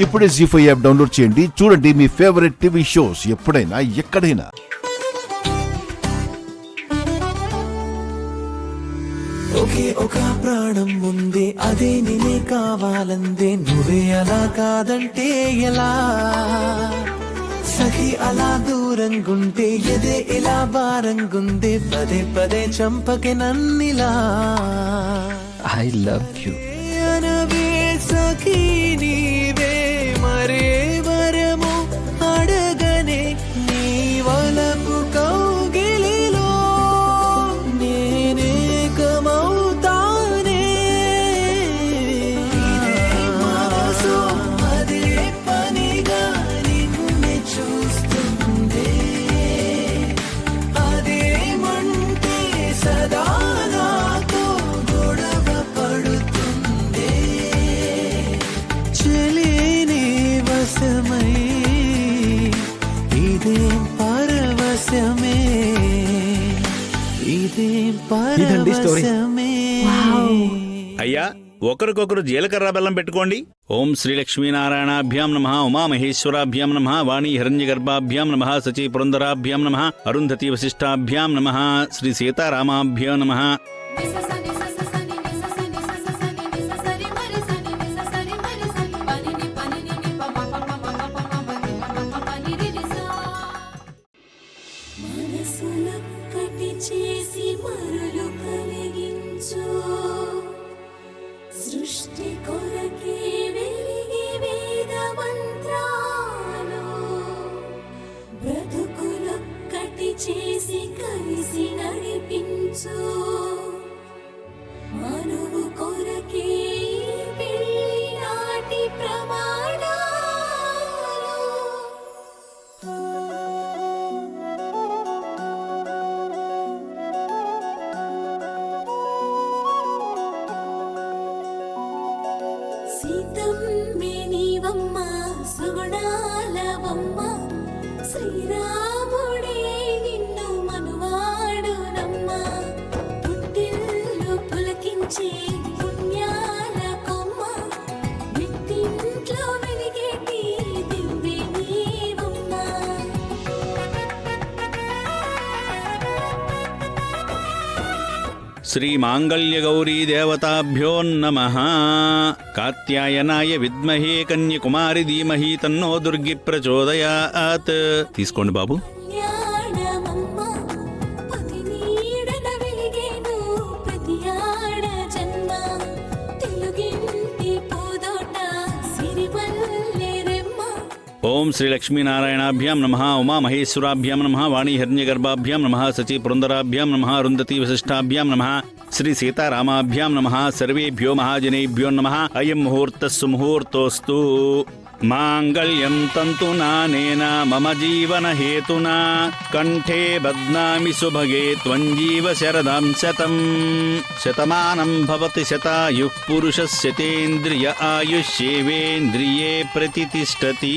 ఇప్పుడే జీ5 app download చేయండి. చూడండి మీ ఫేవరెట్ టీవీ షోస్ ఎప్పుడైనా ఎక్కడైనా. ఒకే ఒక ప్రాణం ఉంది, అదే నేనే కావాలందే. నువ్వే అలా కాదంటే ఎలా? సఖి అలా దూరంగుంటే ఎదే ఇలా భారంగుందే. పదే పదే చంపకే నన్నిలా. I love you. అనవే సఖి నీవే మరే వరము అడగనే. నీ వలపు కౌగిలిలో నేనే కమౌతానే. మనసు అదే పనిగా నిన్ను చూస్తుందే. అదేమంటే సదా నాతో గొడవ పడుతుందే. చెలిని వశమై ఇదేం పరవశమే. ఇదేం పరవశమే. అయ్యా, ఒకరికొకరు జీలకర్ర బెల్లం పెట్టుకోండి. ఓం శ్రీ లక్ష్మీనారాయణాభ్యాం నమః, ఉమామహేశ్వరాభ్యాం నమః, వాణీ హిరణ్యగర్భాభ్యాం నమః, సచీ పురంధరాభ్యాం నమః, అరుంధతీ వశిష్టాభ్యాం నమః, శ్రీ సీతారామాభ్యో నమః. మనసులొక్కటి చేసి మరులు కలిగించు. సృష్టి కొరకే వెలిగి వేద మంత్రాలు. బ్రతుకులొక్కటి చేసి కలిసి నడిపించు. మనువు కొరకే పెళ్లి నాటి ప్రమాణాలు. సీతమ్మే నీవమ్మ, సుగుణాలవమ్మ. శ్రీరాముడే నిన్ను మనువాడునమ్మ. పుట్టిల్లు పులకించే పుణ్యాల కొమ్మ. విట్టింట్లో వెలిగేటి దివ్వె నీవమ్మ. శ్రీమాంగళ్యగౌరీ దేవతాభ్యో నమః. కాత్యాయనాయ విద్మహే కన్యకుమారి ధీమహి తన్నో దుర్గి ప్రచోదయాత్. తీసుకోండి బాబు. కళ్యాణమమ్మ, పతి నీడన వెలిగేను ప్రతి ఆడ జన్మ. తెలుగింటి పూదోట సిరిమల్లె రెమ్మ. ఓం శ్రీ లక్ష్మీనారాయణాభ్యాం నమః, ఉమామహేశ్వరాభ్యాం నమః, వాణీ హిరణ్యగర్భాభ్యాం నమః, సచీ పురంధరాభ్యాం నమః, అరుంధతీ వశిష్టాభ్యాం నమః, శ్రీ సీతారామాభ్యాం నమః. సర్వేభ్యో మహాజనేభ్యో నమః. అయం ముహూర్తః సుముహూర్తోస్తు. మాంగళ్యం తంతునానేన మమ జీవన హేతునా. కంఠే బధ్నామి సుభగే త్వం జీవ శరదం శతం. శతమానం భవతి శతాయుః పురుషస్యతేంద్రియ ఆయుష్యేవేంద్రియే ప్రతితిష్టతి.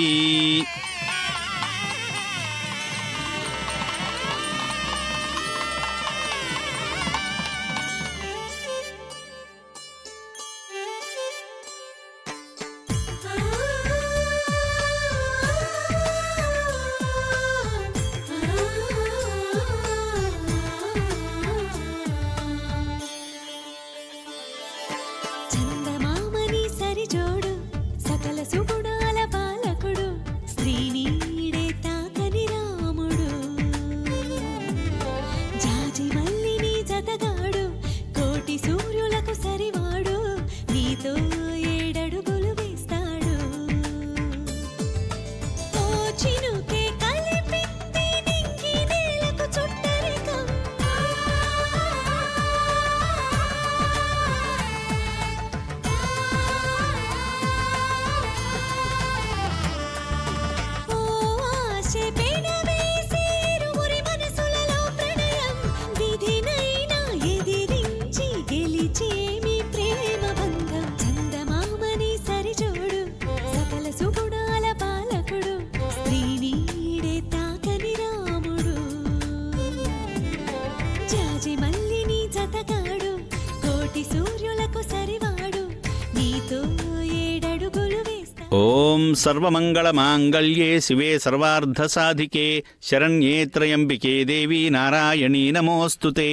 చందమామని సరిజోడు, సకల సుగుణాల పాలకుడు. స్త్రీ ఓం సర్వమంగళమాంగళ్యే శివే సర్వార్ధసాధికే శరణ్యే త్రయంబికే దేవి నారాయణీ నమోస్తుతే.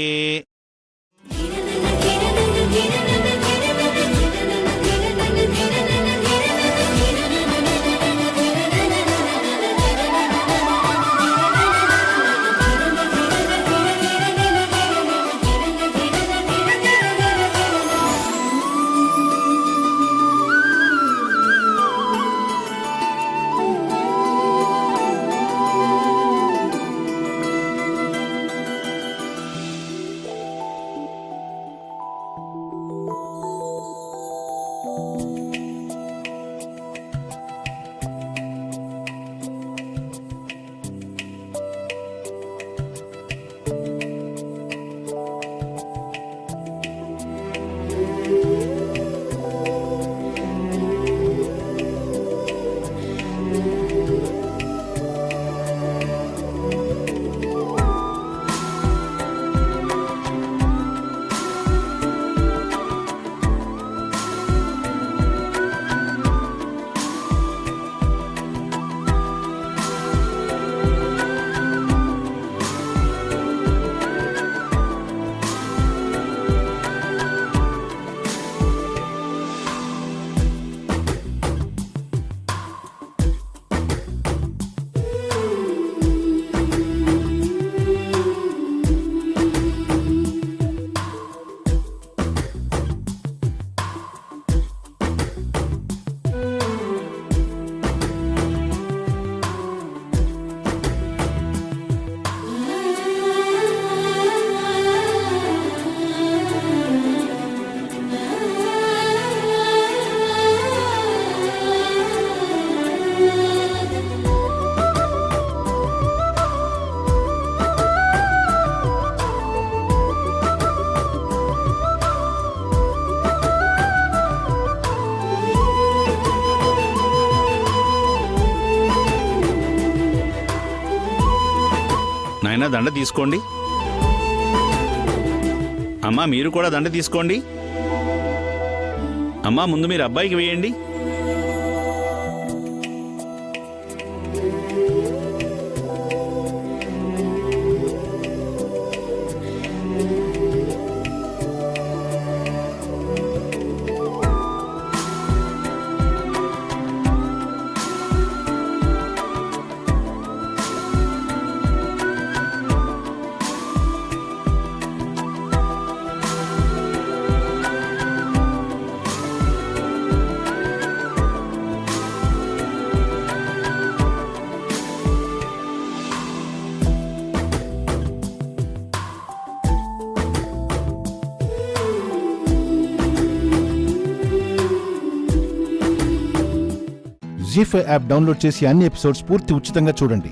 నాయనా దండ తీసుకోండి. అమ్మా మీరు కూడా దండ తీసుకోండి. అమ్మా ముందు మీరు అబ్బాయికి వేయండి. జీ5 యాప్ డౌన్లోడ్ చేసి అన్ని ఎపిసోడ్స్ పూర్తి ఉచితంగా చూడండి.